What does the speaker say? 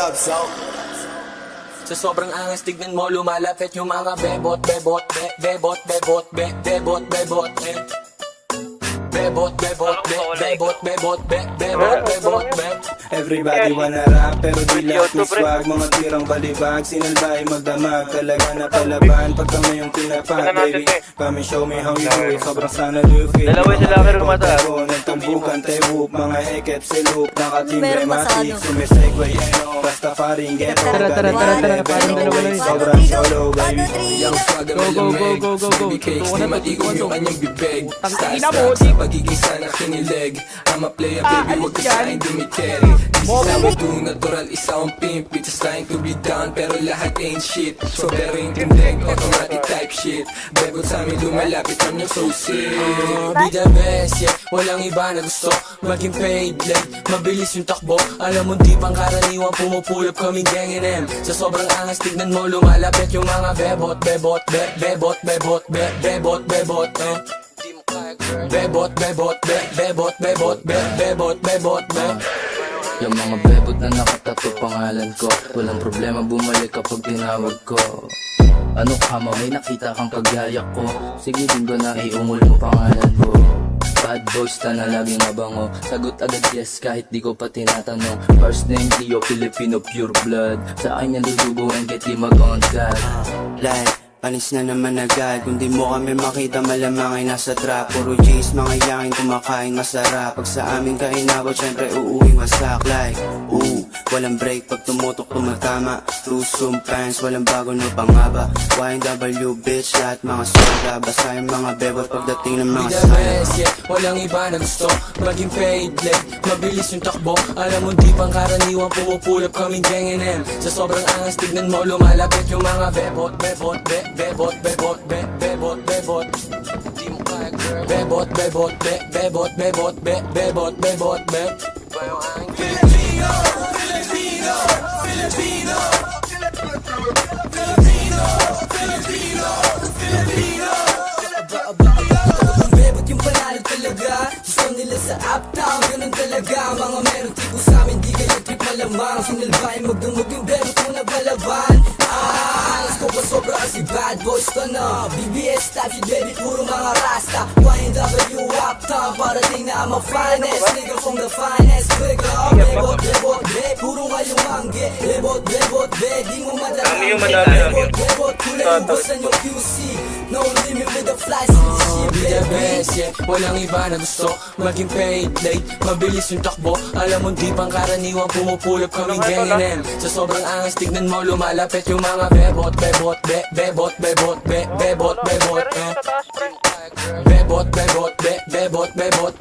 up, so? Sa sobrang angas tignan mo lumalapit yung mga bebot, bebot, bebot, bebot, bebot, bebot, bebot, bebot, bebot, bebot, bebot, bebot, Everybody wanna rap pero di lahat may swag. Mga tirang balibag, sinalbay magdamag. Talaga na palaban pag kami yung pinapag. Baby, come and show me how you do it. Sobrang sana do you feel. Dalawa sila pero mataas. Nagtambukan, tewok, mga hekep, siluk. Nakatimbre, matik, sumisegway, Rastafaring, ghetto. Tara, parang dalawa lang yun. Sobrang solo, baby. Yung swag ang malamig. Baby cakes, di matigong yung kanyang bibig. Style sa pagiging sana kinilig. I'm a player, baby, wag ka sa'kin dumiteri. This is how we do, natural, isa akong pimp. Just trying to be down, pero lahat ain't shit. So pero yung tindig, automatic type shit. Bebot sa amin lumalapit, I'm yung so sick. Be the best, yeah, walang iba na gusto maging paid, like, mabilis yung takbo. Alam mo di pang karaniwan, pumupulap kaming gang NM. Sa sobrang angas, tignan mo lumalapit yung mga bebot, bebot, bebot, bebot, bebot, bebot, bebot, bebot, bebot, bebot, bebot, bebot, yung mga bebot na nakatato pangalan ko. Walang problema bumalik kapag tinawag ko. Ano ka mo, may nakita kang kagaya ko. Sige din ko na iungol mo pangalan ko. Bad boys na laging mabango. Sagot agad yes kahit di ko pa tinatanong. First name Leo, Filipino pure blood. Sa akin yan dudubuin kahit di mag-on-god. Like, panis na naman agad. Kung di mo kami makita malamang ay nasa trap. Puro G's, mga yakin kumakain masarap. Pag sa aming kainabot syempre uuwing wasak. Like, walang break pag tumutok tumatama. Lusum pants, walang bago no pangaba. YNW bitch, lahat mga soda. Basta yung mga bebot pagdating ng mga sana. Yeah, walang iba na gusto maging paid, like, mabilis yung takbo. Alam mo di pang karaniwan, pumupulap kaming gang NM. Sa sobrang angas tignan mo lumalapit yung mga bebot, bebot, bebot, bebot, bebot, bebot, di mo kaya girl. Bebot, bebot, bebot, bebot, bebot, bebot, bebot. Filipino, Filipino, Filipino, Filipino, Filipino, Filipino. Bebot yung panalo talaga. Gusto nila sa uptown, ganun talaga. Mga meron tipo sa amin, di kayo trip malamang. Sinalbahin magdumog yung bebot mo na balaban. Alas ko pa sobra kasi bad boys ka na. BBS type shit baby, puro mga rasta. YNW uptown, parating na I'm a finest nigga from the finest. Bigger up, bebot, bebot, be. Puro ngayong mangge. Bebot, bebot, be. Di mo madalang. Bebot, bebot, kulay ubusan yung QC. No limit with the fly shit. Be the best, yeah, walang iba na gusto maging paid, like, mabilis yung takbo. Alam mo di pang karaniwan, pumupulap kaming gang NM. Sa sobrang angas tignan mo lumalapit yung mga bebot, bebot, bebot, bebot, bebot, bebot, bebot, bebot, bebot, bebot, bebot,